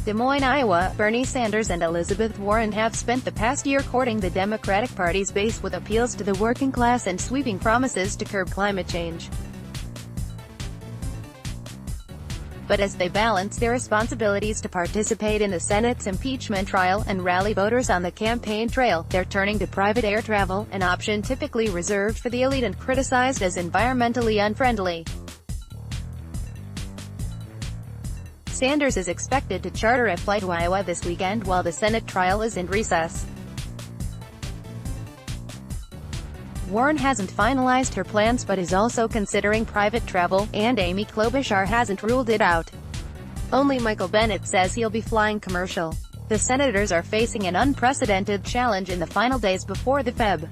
Des Moines, Iowa, Bernie Sanders and Elizabeth Warren have spent the past year courting the Democratic Party's base with appeals to the working class and sweeping promises to curb climate change. But as they balance their responsibilities to participate in the Senate's impeachment trial and rally voters on the campaign trail, they're turning to private air travel, an option typically reserved for the elite and criticized as environmentally unfriendly. Sanders is expected to charter a flight to Iowa this weekend while the Senate trial is in recess. Warren hasn't finalized her plans but is also considering private travel, and Amy Klobuchar hasn't ruled it out. Only Michael Bennet says he'll be flying commercial. The senators are facing an unprecedented challenge in the final days before the Feb.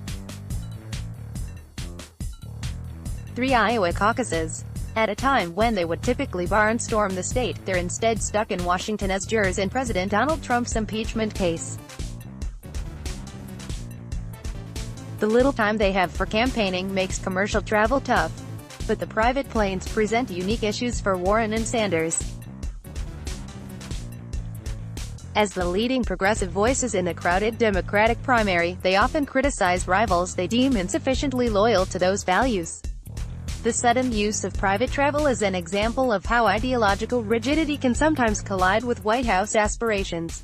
3 Iowa caucuses. At a time when they would typically barnstorm the state, they're instead stuck in Washington as jurors in President Donald Trump's impeachment case. The little time they have for campaigning makes commercial travel tough. But the private planes present unique issues for Warren and Sanders. As the leading progressive voices in the crowded Democratic primary, they often criticize rivals they deem insufficiently loyal to those values. The sudden use of private travel is an example of how ideological rigidity can sometimes collide with White House aspirations.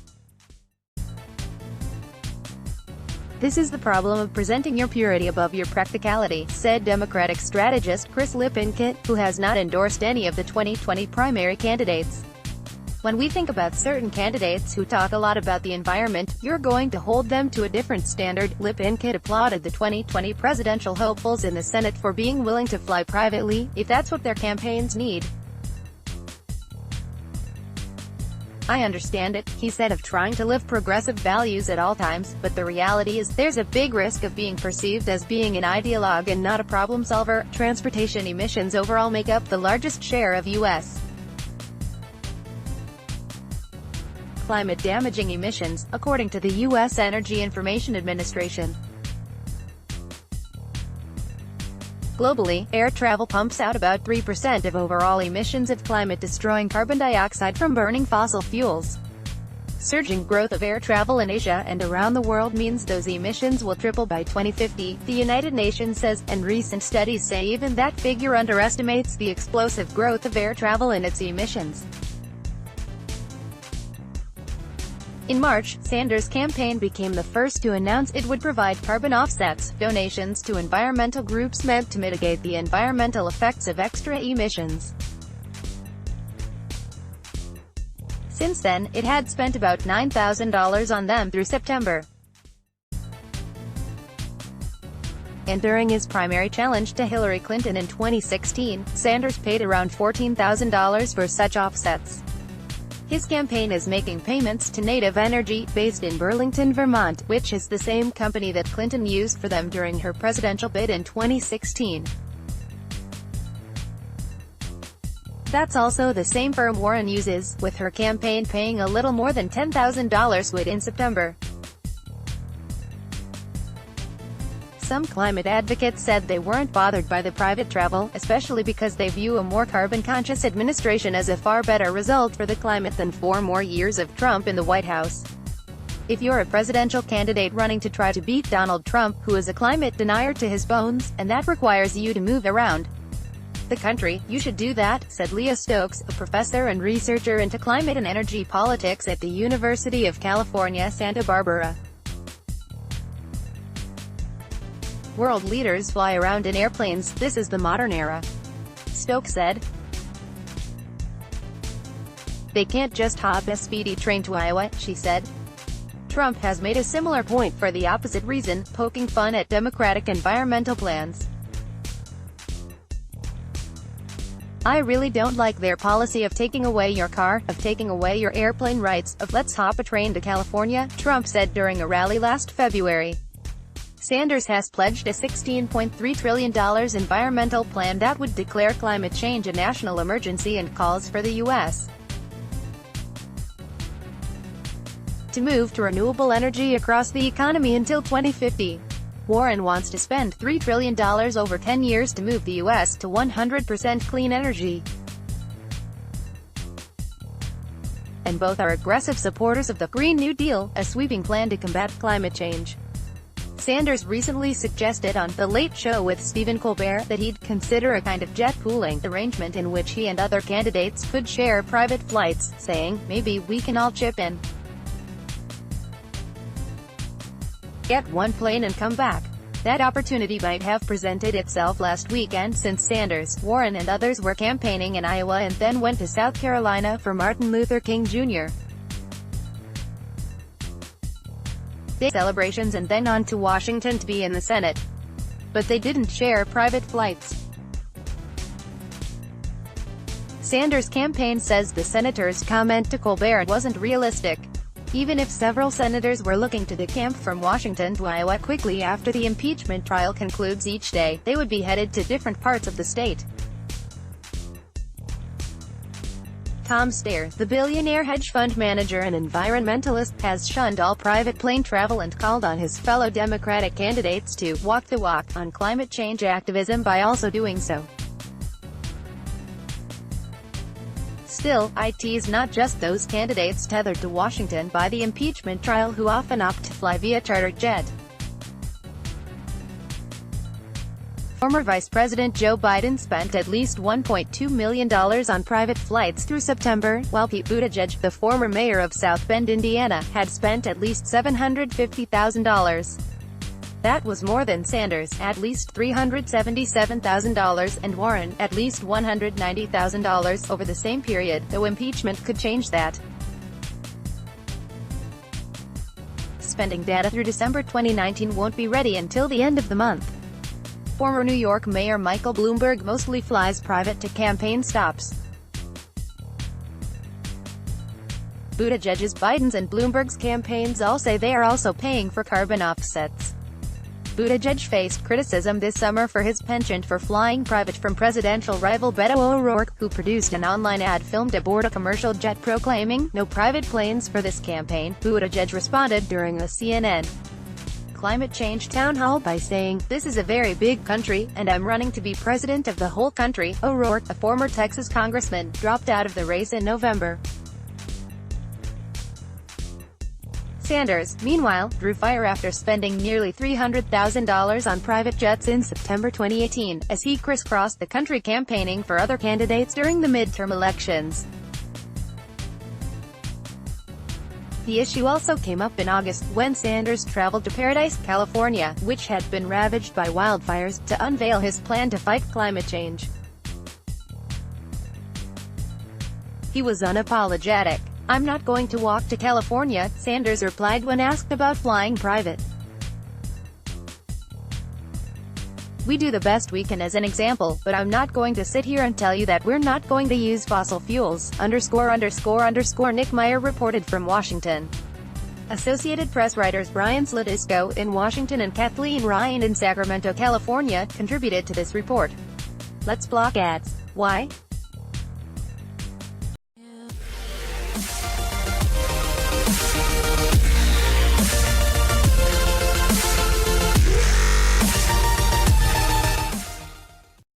This is the problem of presenting your purity above your practicality, said Democratic strategist Chris Lippincott, who has not endorsed any of the 2020 primary candidates. When we think about certain candidates who talk a lot about the environment, you're going to hold them to a different standard. Lippincott applauded the 2020 presidential hopefuls in the Senate for being willing to fly privately, if that's what their campaigns need. I understand it, he said, of trying to live progressive values at all times, but the reality is, there's a big risk of being perceived as being an ideologue and not a problem solver. Transportation emissions overall make up the largest share of U.S. climate-damaging emissions, according to the U.S. Energy Information Administration. Globally, air travel pumps out about 3% of overall emissions of climate-destroying carbon dioxide from burning fossil fuels. Surging growth of air travel in Asia and around the world means those emissions will triple by 2050, the United Nations says, and recent studies say even that figure underestimates the explosive growth of air travel and its emissions. In March, Sanders' campaign became the first to announce it would provide carbon offsets, donations to environmental groups meant to mitigate the environmental effects of extra emissions. Since then, it had spent about $9,000 on them through September. And during his primary challenge to Hillary Clinton in 2016, Sanders paid around $14,000 for such offsets. His campaign is making payments to Native Energy, based in Burlington, Vermont, which is the same company that Clinton used for them during her presidential bid in 2016. That's also the same firm Warren uses, with her campaign paying a little more than $10,000 to it in September. Some climate advocates said they weren't bothered by the private travel, especially because they view a more carbon-conscious administration as a far better result for the climate than 4 more years of Trump in the White House. If you're a presidential candidate running to try to beat Donald Trump, who is a climate denier to his bones, and that requires you to move around the country, you should do that, said Leah Stokes, a professor and researcher into climate and energy politics at the University of California, Santa Barbara. World leaders fly around in airplanes, this is the modern era, Stokes said. They can't just hop a speedy train to Iowa, she said. Trump has made a similar point for the opposite reason, poking fun at Democratic environmental plans. I really don't like their policy of taking away your car, of taking away your airplane rights, of let's hop a train to California, Trump said during a rally last February. Sanders has pledged a $16.3 trillion environmental plan that would declare climate change a national emergency and calls for the U.S. to move to renewable energy across the economy until 2050. Warren wants to spend $3 trillion over 10 years to move the U.S. to 100% clean energy. and both are aggressive supporters of the Green New Deal, a sweeping plan to combat climate change. Sanders recently suggested on The Late Show with Stephen Colbert that he'd consider a kind of jet pooling arrangement in which he and other candidates could share private flights, saying, "Maybe we can all chip in. Get one plane and come back." That opportunity might have presented itself last weekend since Sanders, Warren and others were campaigning in Iowa and then went to South Carolina for Martin Luther King Jr. Day celebrations and then on to Washington to be in the Senate. But they didn't share private flights. Sanders' campaign says the senator's comment to Colbert wasn't realistic. Even if several senators were looking to decamp from Washington to Iowa quickly after the impeachment trial concludes each day, they would be headed to different parts of the state. Tom Steyer, the billionaire hedge fund manager and environmentalist, has shunned all private plane travel and called on his fellow Democratic candidates to walk the walk on climate change activism by also doing so. Still, it's not just those candidates tethered to Washington by the impeachment trial who often opt to fly via chartered jet. Former Vice President Joe Biden spent at least $1.2 million on private flights through September, while Pete Buttigieg, the former mayor of South Bend, Indiana, had spent at least $750,000. That was more than Sanders, at least $377,000, and Warren, at least $190,000, over the same period, though impeachment could change that. Spending data through December 2019 won't be ready until the end of the month. Former New York Mayor Michael Bloomberg mostly flies private to campaign stops. Buttigieg's, Biden's and Bloomberg's campaigns all say they are also paying for carbon offsets. Buttigieg faced criticism this summer for his penchant for flying private from presidential rival Beto O'Rourke, who produced an online ad filmed aboard a commercial jet proclaiming, "No private planes for this campaign." Buttigieg responded during the CNN climate change town hall by saying, "This is a very big country, and I'm running to be president of the whole country." O'Rourke, a former Texas congressman, dropped out of the race in November. Sanders, meanwhile, drew fire after spending nearly $300,000 on private jets in September 2018, as he crisscrossed the country campaigning for other candidates during the midterm elections. The issue also came up in August, when Sanders traveled to Paradise, California, which had been ravaged by wildfires, to unveil his plan to fight climate change. He was unapologetic. "I'm not going to walk to California," Sanders replied when asked about flying private. "We do the best we can as an example, but I'm not going to sit here and tell you that we're not going to use fossil fuels." Nick Meyer reported from Washington. Associated Press writers Brian Sladisco in Washington and Kathleen Ryan in Sacramento, California, contributed to this report. Let's block ads. Why?